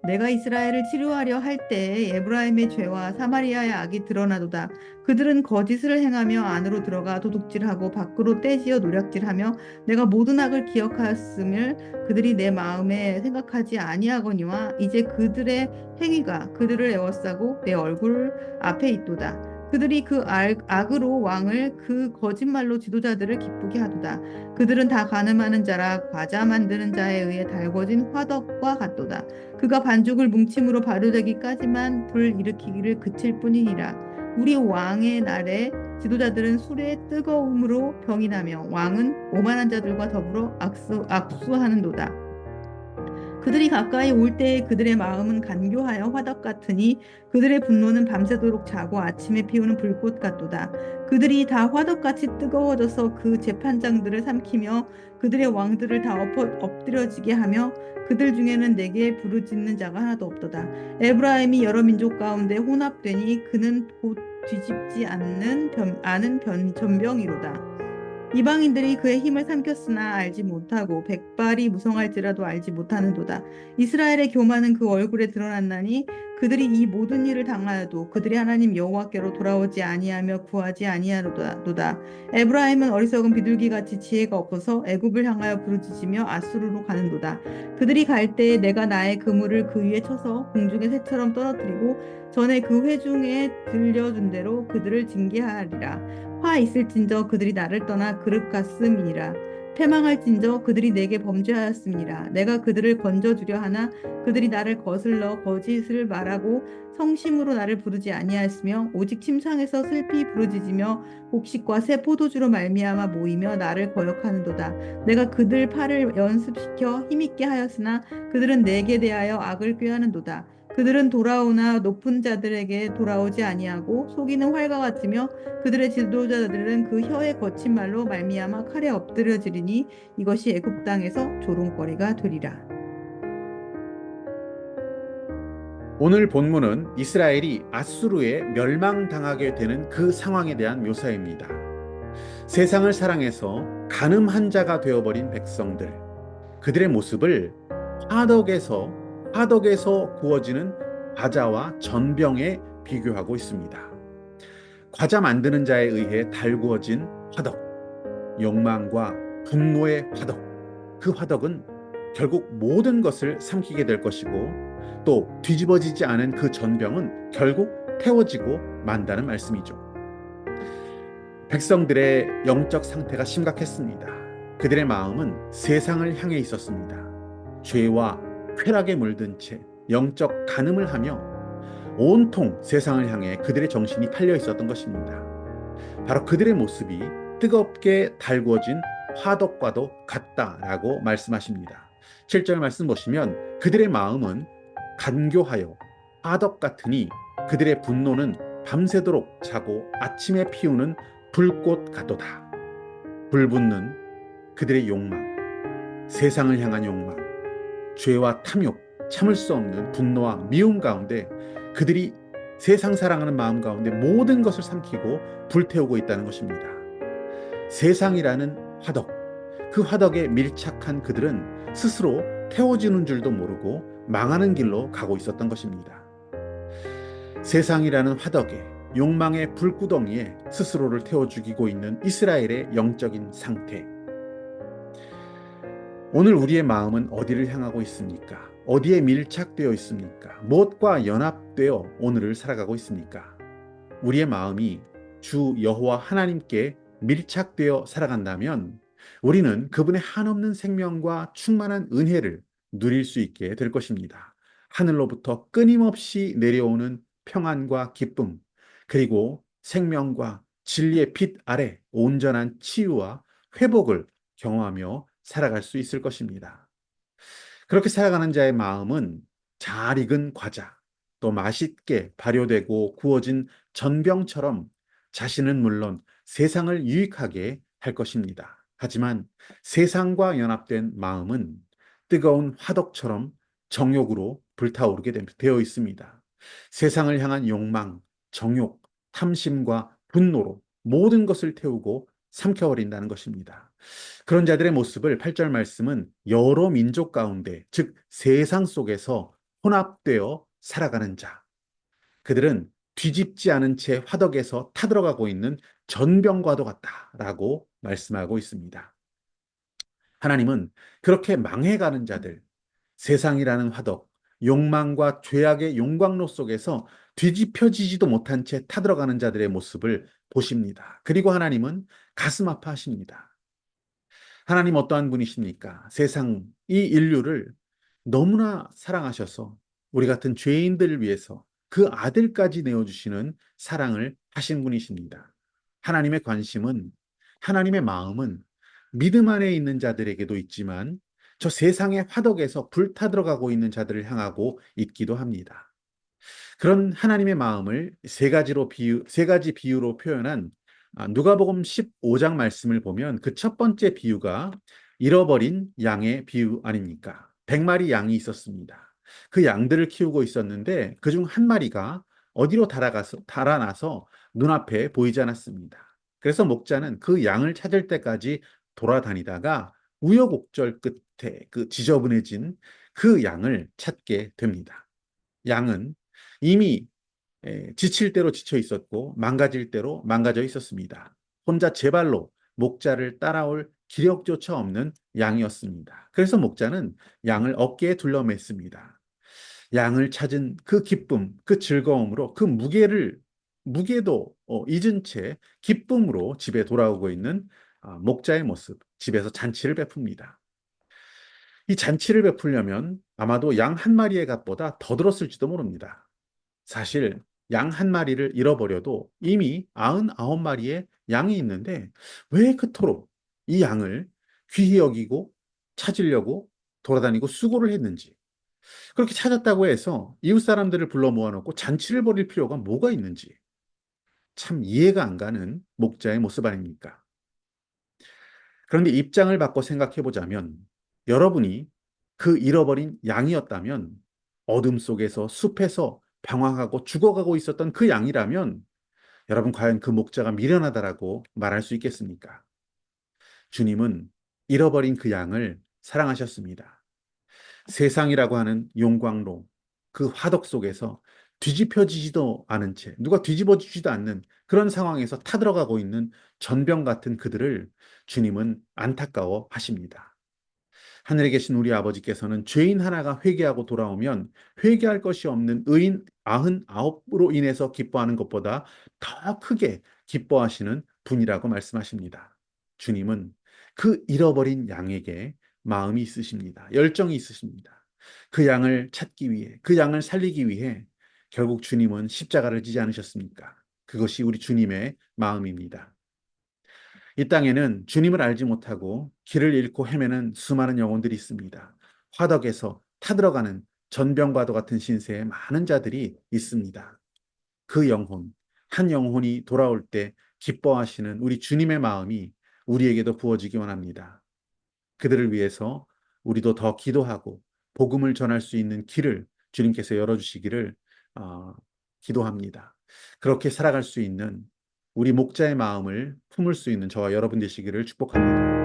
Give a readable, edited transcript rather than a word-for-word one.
내가 이스라엘을 치료하려 할 때에 에브라임의 죄와 사마리아의 악이 드러나도다. 그들은 거짓을 행하며 안으로 들어가 도둑질하고 밖으로 떼지어 노략질하며 내가 모든 악을 기억하였음을 그들이 내 마음에 생각하지 아니하거니와 이제 그들의 행위가 그들을 애워싸고 내 얼굴 앞에 있도다. 그들이 그 악으로 왕을 그 거짓말로 지도자들을 기쁘게 하도다. 그들은 다 가늠하는 자라 과자 만드는 자에 의해 달궈진 화덕과 같도다. 그가 반죽을 뭉침으로 발효되기까지만 불 일으키기를 그칠 뿐이니라. 우리 왕의 날에 지도자들은 술의 뜨거움으로 병이 나며 왕은 오만한 자들과 더불어 악수하는도다. 그들이 가까이 올 때에 그들의 마음은 간교하여 화덕 같으니 그들의 분노는 밤새도록 자고 아침에 피우는 불꽃 같도다. 그들이 다 화덕같이 뜨거워져서 그 재판장들을 삼키며 그들의 왕들을 다 엎드려지게 하며 그들 중에는 내게 부르짖는 자가 하나도 없도다. 에브라임이 여러 민족 가운데 혼합되니 그는 곧 뒤집지 않는 전병이로다. 이방인들이 그의 힘을 삼켰으나 알지 못하고 백발이 무성할지라도 알지 못하는도다. 이스라엘의 교만은 그 얼굴에 드러났나니 그들이 이 모든 일을 당하여도 그들이 하나님 여호와께로 돌아오지 아니하며 구하지 아니하노도다. 에브라임은 어리석은 비둘기같이 지혜가 없어서 애굽을 향하여 부르짖으며 아수르로 가는도다. 그들이 갈 때에 내가 나의 그물을 그 위에 쳐서 공중의 새처럼 떨어뜨리고 전에 그 회중에 들려준 대로 그들을 징계하리라. 화 있을진저 그들이 나를 떠나 그릇 같음이니라. 패망할진저 그들이 내게 범죄하였음이라. 내가 그들을 건져주려 하나 그들이 나를 거슬러 거짓을 말하고 성심으로 나를 부르지 아니하였으며 오직 침상에서 슬피 부르짖으며 곡식과 새 포도주로 말미암아 모이며 나를 거역하는도다. 내가 그들 팔을 연습시켜 힘있게 하였으나 그들은 내게 대하여 악을 꾀하는도다. 그들은 돌아오나 높은 자들에게 돌아오지 아니하고 속이는 활과 같으며 그들의 지도자들은 그 혀의 거친 말로 말미암아 칼에 엎드려지리니 이것이 애굽 땅에서 조롱거리가 되리라. 오늘 본문은 이스라엘이 아수르에 멸망당하게 되는 그 상황에 대한 묘사입니다. 세상을 사랑해서 간음한 자가 되어버린 백성들, 그들의 모습을 화덕에서 구워지는 과자와 전병에 비교하고 있습니다. 과자 만드는 자에 의해 달구어진 화덕, 욕망과 분노의 화덕, 그 화덕은 결국 모든 것을 삼키게 될 것이고 또 뒤집어지지 않은 그 전병은 결국 태워지고 만다는 말씀이죠. 백성들의 영적 상태가 심각했습니다. 그들의 마음은 세상을 향해 있었습니다. 죄와 쾌락에 물든 채 영적 간음을 하며 온통 세상을 향해 그들의 정신이 팔려 있었던 것입니다. 바로 그들의 모습이 뜨겁게 달구어진 화덕과도 같다라고 말씀하십니다. 7절 말씀 보시면 그들의 마음은 간교하여 화덕 같으니 그들의 분노는 밤새도록 자고 아침에 피우는 불꽃 같도다. 불붙는 그들의 욕망, 세상을 향한 욕망, 죄와 탐욕, 참을 수 없는 분노와 미움 가운데 그들이 세상 사랑하는 마음 가운데 모든 것을 삼키고 불태우고 있다는 것입니다. 세상이라는 화덕, 그 화덕에 밀착한 그들은 스스로 태워지는 줄도 모르고 망하는 길로 가고 있었던 것입니다. 세상이라는 화덕에 욕망의 불구덩이에 스스로를 태워 죽이고 있는 이스라엘의 영적인 상태. 오늘 우리의 마음은 어디를 향하고 있습니까? 어디에 밀착되어 있습니까? 무엇과 연합되어 오늘을 살아가고 있습니까? 우리의 마음이 주 여호와 하나님께 밀착되어 살아간다면 우리는 그분의 한없는 생명과 충만한 은혜를 누릴 수 있게 될 것입니다. 하늘로부터 끊임없이 내려오는 평안과 기쁨, 그리고 생명과 진리의 빛 아래 온전한 치유와 회복을 경험하며 살아갈 수 있을 것입니다. 그렇게 살아가는 자의 마음은 잘 익은 과자, 또 맛있게 발효되고 구워진 전병처럼 자신은 물론 세상을 유익하게 할 것입니다. 하지만 세상과 연합된 마음은 뜨거운 화덕처럼 정욕으로 불타오르게 되어 있습니다. 세상을 향한 욕망, 정욕, 탐심과 분노로 모든 것을 태우고 삼켜버린다는 것입니다. 그런 자들의 모습을 8절 말씀은 여러 민족 가운데, 즉 세상 속에서 혼합되어 살아가는 자. 그들은 뒤집지 않은 채 화덕에서 타들어가고 있는 전병과도 같다라고 말씀하고 있습니다. 하나님은 그렇게 망해가는 자들, 세상이라는 화덕, 욕망과 죄악의 용광로 속에서 뒤집혀지지도 못한 채 타들어가는 자들의 모습을 보십니다. 그리고 하나님은 가슴 아파하십니다. 하나님 어떠한 분이십니까? 세상, 이 인류를 너무나 사랑하셔서 우리 같은 죄인들을 위해서 그 아들까지 내어주시는 사랑을 하신 분이십니다. 하나님의 관심은, 하나님의 마음은 믿음 안에 있는 자들에게도 있지만 저 세상의 화덕에서 불타들어가고 있는 자들을 향하고 있기도 합니다. 그런 하나님의 마음을 세 가지 비유로 표현한 누가복음 15장 말씀을 보면 그 첫 번째 비유가 잃어버린 양의 비유 아닙니까? 100마리 양이 있었습니다. 그 양들을 키우고 있었는데 그중 한 마리가 어디로 달아나서 눈앞에 보이지 않았습니다. 그래서 목자는 그 양을 찾을 때까지 돌아다니다가 우여곡절 끝에 그 지저분해진 그 양을 찾게 됩니다. 양은 이미 지칠 대로 지쳐 있었고 망가질 대로 망가져 있었습니다. 혼자 제 발로 목자를 따라올 기력조차 없는 양이었습니다. 그래서 목자는 양을 어깨에 둘러맸습니다. 양을 찾은 그 기쁨, 그 즐거움으로 그 무게도 잊은 채 기쁨으로 집에 돌아오고 있는 목자의 모습, 집에서 잔치를 베풉니다. 이 잔치를 베풀려면 아마도 양 한 마리의 값보다 더 들었을지도 모릅니다. 사실 양 한 마리를 잃어버려도 이미 99마리의 양이 있는데 왜 그토록 이 양을 귀히 여기고 찾으려고 돌아다니고 수고를 했는지, 그렇게 찾았다고 해서 이웃 사람들을 불러 모아놓고 잔치를 벌일 필요가 뭐가 있는지 참 이해가 안 가는 목자의 모습 아닙니까? 그런데 입장을 바꿔 생각해 보자면 여러분이 그 잃어버린 양이었다면, 어둠 속에서 숲에서 방황하고 죽어가고 있었던 그 양이라면 여러분 과연 그 목자가 미련하다라고 말할 수 있겠습니까? 주님은 잃어버린 그 양을 사랑하셨습니다. 세상이라고 하는 용광로, 그 화덕 속에서 뒤집혀지지도 않은 채, 누가 뒤집어지지도 않는 그런 상황에서 타들어가고 있는 전병 같은 그들을 주님은 안타까워 하십니다. 하늘에 계신 우리 아버지께서는 죄인 하나가 회개하고 돌아오면 회개할 것이 없는 의인 99으로 인해서 기뻐하는 것보다 더 크게 기뻐하시는 분이라고 말씀하십니다. 주님은 그 잃어버린 양에게 마음이 있으십니다. 열정이 있으십니다. 그 양을 찾기 위해, 그 양을 살리기 위해 결국 주님은 십자가를 지지 않으셨습니까? 그것이 우리 주님의 마음입니다. 이 땅에는 주님을 알지 못하고 길을 잃고 헤매는 수많은 영혼들이 있습니다. 화덕에서 타들어가는 전병과도 같은 신세에 많은 자들이 있습니다. 그 영혼, 한 영혼이 돌아올 때 기뻐하시는 우리 주님의 마음이 우리에게도 부어지기 원합니다. 그들을 위해서 우리도 더 기도하고 복음을 전할 수 있는 길을 주님께서 열어주시기를 어, 기도합니다. 그렇게 살아갈 수 있는 우리 목자의 마음을 품을 수 있는 저와 여러분 되시기를 축복합니다.